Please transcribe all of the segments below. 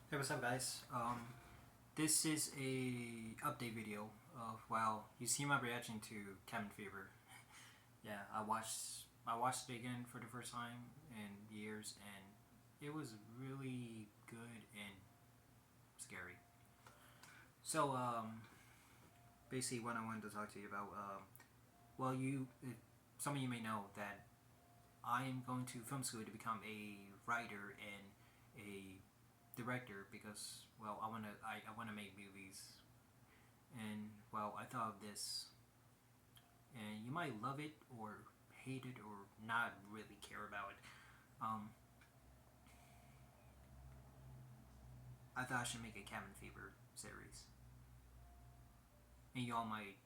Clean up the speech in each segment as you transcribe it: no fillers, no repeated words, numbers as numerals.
Hey, what's up, guys? This is a update video of you see my reaction to Cabin Fever. Yeah, I watched it again for the first time in years, and it was really good and scary. So, basically, what I wanted to talk to you about, some of you may know that I am going to film school to become a writer and a director because I wanna make movies, and I thought of this, and you might love it or hate it or not really care about it. Um, I thought I should make a Cabin Fever series, and y'all might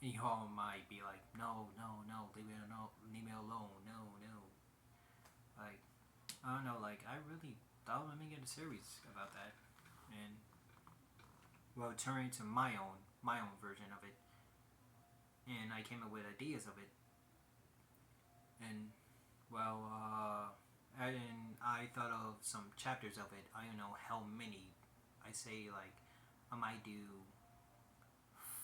be like, no, no, no, leave me alone, no, no. Like, I don't know, like I really thought about making a series about that, and turning to my own version of it, and I came up with ideas of it, and well, and I thought of some chapters of it. I don't know how many. I say like I might do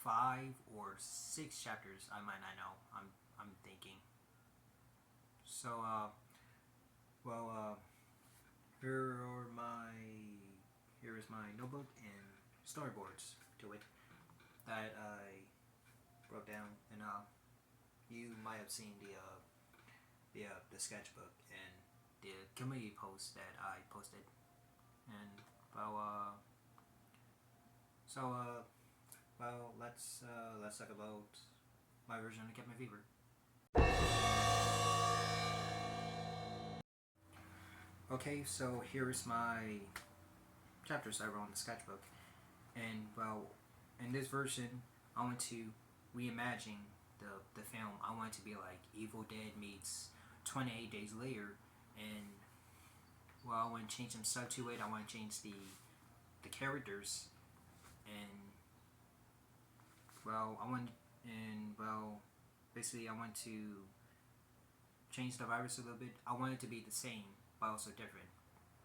5 or 6 chapters. I might not know. I'm thinking. So well here are my here is my notebook and storyboards to it that I wrote down, and you might have seen the sketchbook and the community post that I posted. And well, so let's talk about my version of Get My Fever. Okay, so here is my chapters I wrote in the sketchbook, and in this version, I want to reimagine the film. I want it to be like Evil Dead meets 28 Days Later, and I want to change some stuff to it. I want to change the characters, and I want and basically I want to change the virus a little bit. I want it to be the same but also different.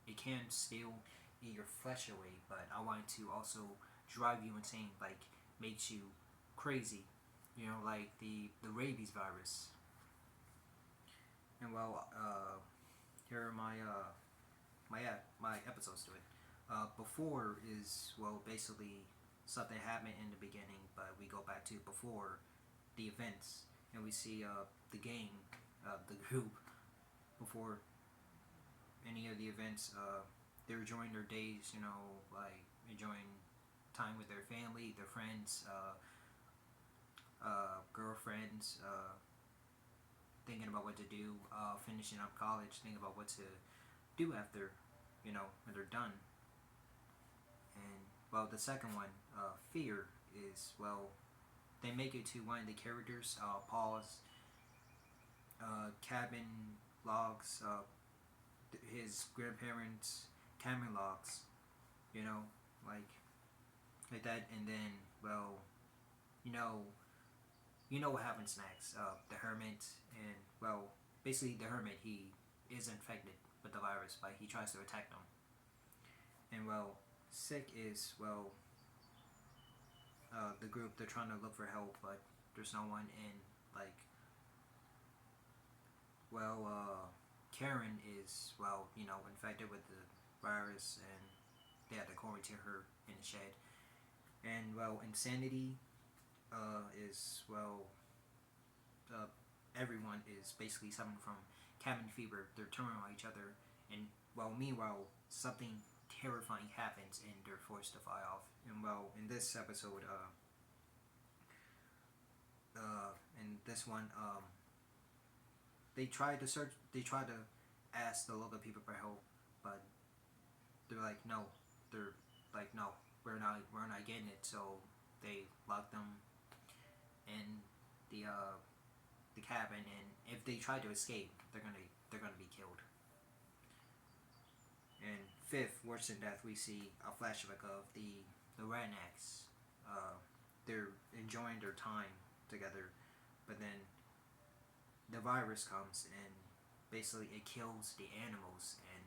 It can still eat your flesh away, but I want it to also drive you insane, like makes you crazy. Like the rabies virus. And here are my episodes to it. Before is basically stuff that happened in the beginning, but we go back to before the events, and we see the gang, the group before any of the events. They're enjoying their days, like enjoying time with their family, their friends, girlfriends, thinking about what to do, finishing up college, thinking about what to do after, when they're done. And the second one, fear, is they make it to one of the characters, Paul's cabin logs, his grandparents' cabin logs, you know, like that, and then you know, what happens next. The hermit, and basically the hermit, he is infected with the virus, but he tries to attack them. And sick is the group, they're trying to look for help, but there's no one. And like Karen is infected with the virus, and they had to quarantine her in the shed. And insanity is everyone is basically suffering from cabin fever. They're turning on each other, and meanwhile something terrifying happens, and they're forced to fly off. And in this episode, in this one, they tried to search. They tried to ask the local people for help, but they're like, no. They're like, no, we're not getting it. So they locked them in the cabin, and if they try to escape, they're gonna be killed. And fifth, worse than death, we see a flashback of the rednecks. They're enjoying their time together, but then the virus comes, and basically it kills the animals, and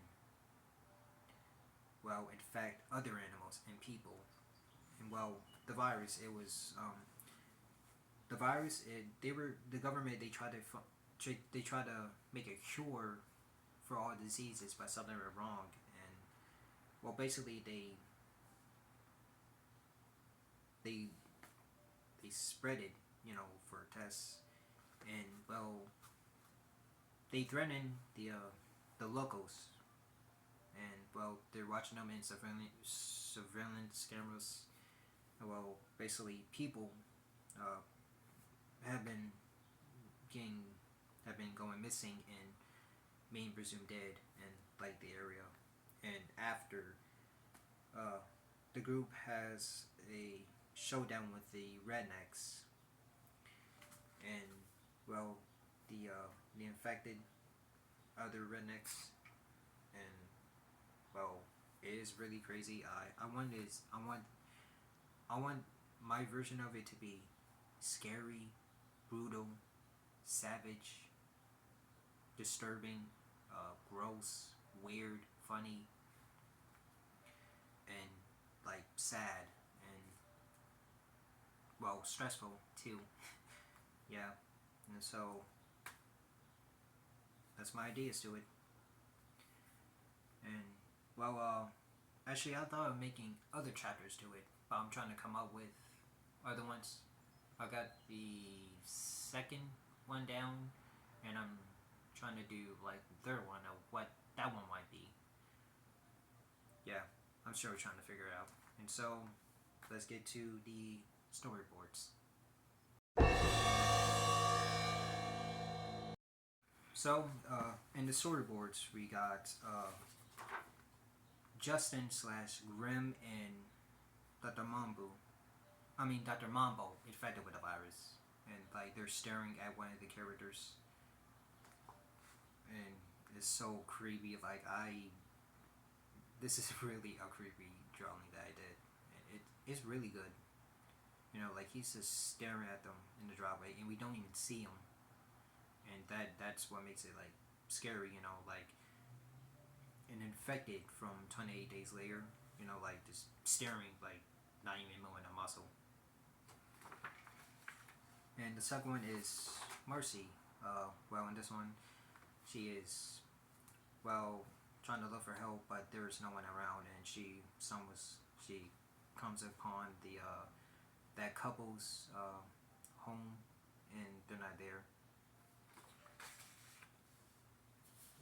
well, infect other animals and people. And well, the virus, it was the virus. They were the government. They tried to make a cure for all diseases, but something went wrong. And well, basically they they spread it, for tests. And well, they threatened the locals. And well, they're watching them in surveillance cameras. And well, basically, people uh, have been getting have been going missing and being presumed dead in like the area. And after the group has a showdown with the rednecks, and well, the infected other rednecks, and well, it is really crazy. I want my version of it to be scary, brutal, savage, disturbing, gross, weird, funny, and like sad and well, stressful too. Yeah, and so that's my ideas to it. And well, actually, I thought of making other chapters to it, but I'm trying to come up with other ones. I got the second one down, and I'm trying to do like the third one of what that one might be. Yeah, I'm sure we're trying to figure it out. And so, let's get to the storyboards. So, in the storyboards, we got Justin slash Grim and Dr. Dr. Mambo infected with the virus. And like they're staring at one of the characters. And it's so creepy. This is really a creepy drawing that I did. And it's really good. Like he's just staring at them in the driveway and we don't even see him. And that's what makes it like scary, like an infected from 28 days later, like just staring, like not even moving a muscle. And the second one is Marcy. Well, in this one, she is trying to look for help, but there is no one around, and she comes upon that couple's home, and they're not there.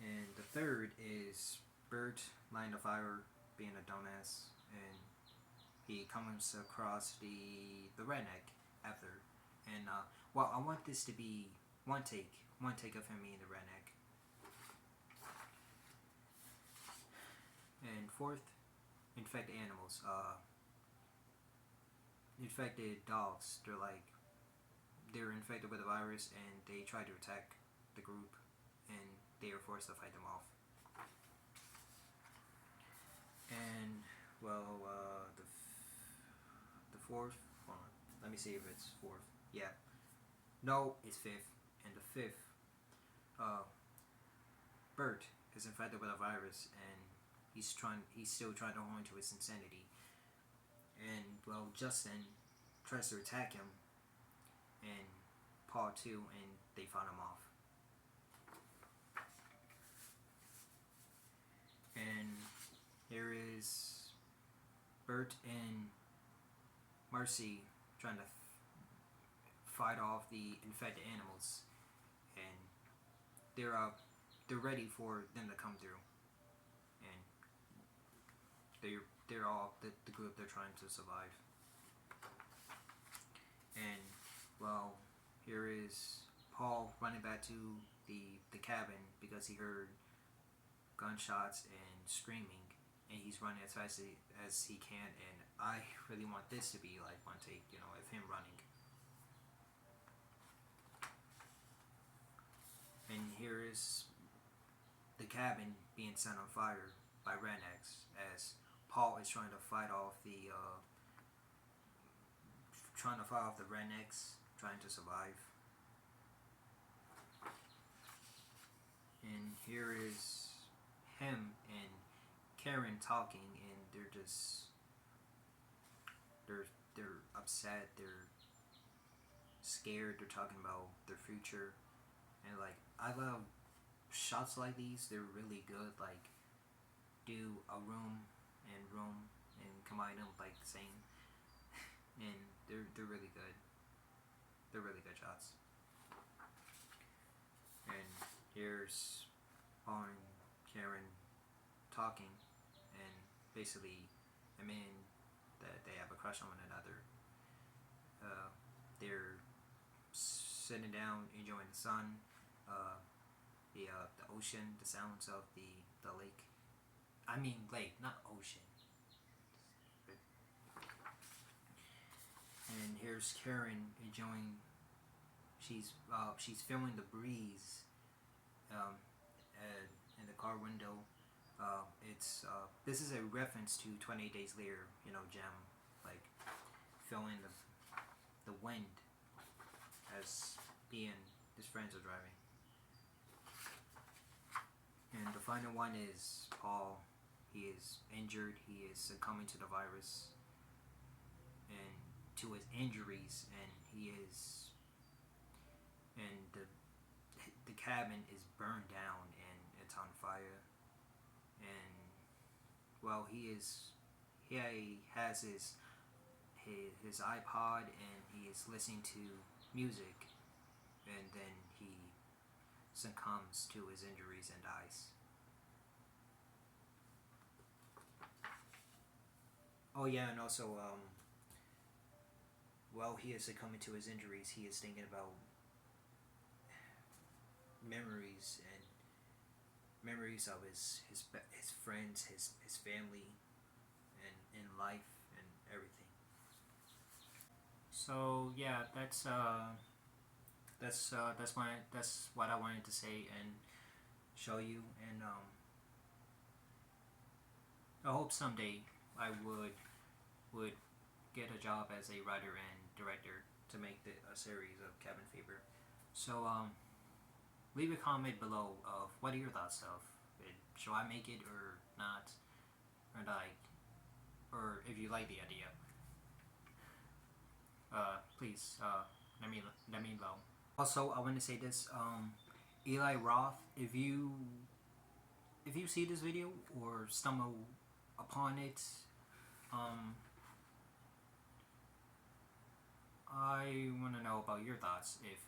And the third is Bert lighting the fire, being a dumbass, and he comes across the redneck after. And well, I want this to be one take of him being the redneck. And fourth, infected animals. Infected dogs. They're infected with the virus, and they try to attack the group, and they are forced to fight them off. And well, the fourth. Hold on, let me see if it's fourth. Yeah, no, it's fifth. And the fifth, Bert is infected with a virus, and he's still trying to hold on to his insanity. And well, Justin tries to attack him, and Paul too, and they fight him off. And here is Bert and Marcy trying to fight off the infected animals, and they're ready for them to come through, and they're all the group they're trying to survive. And well, here is Paul running back to the cabin because he heard gunshots and screaming, and he's running as fast as he can. And I really want this to be like one take, of him running. And here is the cabin being set on fire by rednecks as Paul is trying to fight off the rednecks, trying to survive. And here is him and Karen talking, and they're just they're upset, they're scared, they're talking about their future, and like I love shots like these. They're really good. Like do a room and combine them like the same, and they're really good. They're really good shots. And here's Paul and Karen talking, and basically admitting that they have a crush on one another. They're sitting down, enjoying the sun, the ocean, the sounds of the lake. I mean lake, not ocean. And here's Karen enjoying. She's feeling the breeze um, in the car window. It's this is a reference to 28 Days Later. You know, Gem, like feeling the wind as he and his friends are driving. And the final one is Paul. He is injured. He is succumbing to the virus and to his injuries, and he is, and the cabin is burned down and it's on fire. And well, he has his iPod and he is listening to music, and then he succumbs to his injuries and dies. Oh yeah, and also while he is succumbing to his injuries, he is thinking about memories and memories of his friends, his family, and in life and everything. So yeah, that's what I wanted to say and show you, and I hope someday I would get a job as a writer and director to make a series of Cabin Fever. So leave a comment below of what are your thoughts of it. Shall I make it or not, or like, or if you like the idea. Please let me know. Also, I want to say this. Eli Roth, if you see this video or stumble upon it, I want to know about your thoughts. If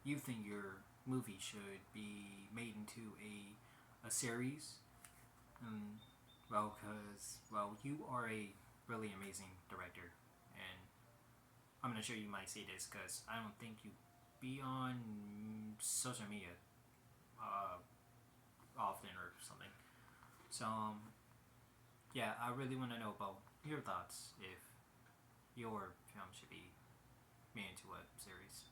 you think your movie should be made into a series, well, because well, you are a really amazing director, and I'm not sure you might see this because I don't think you be on social media often or something. So yeah, I really want to know about your thoughts if your film should be made into a series.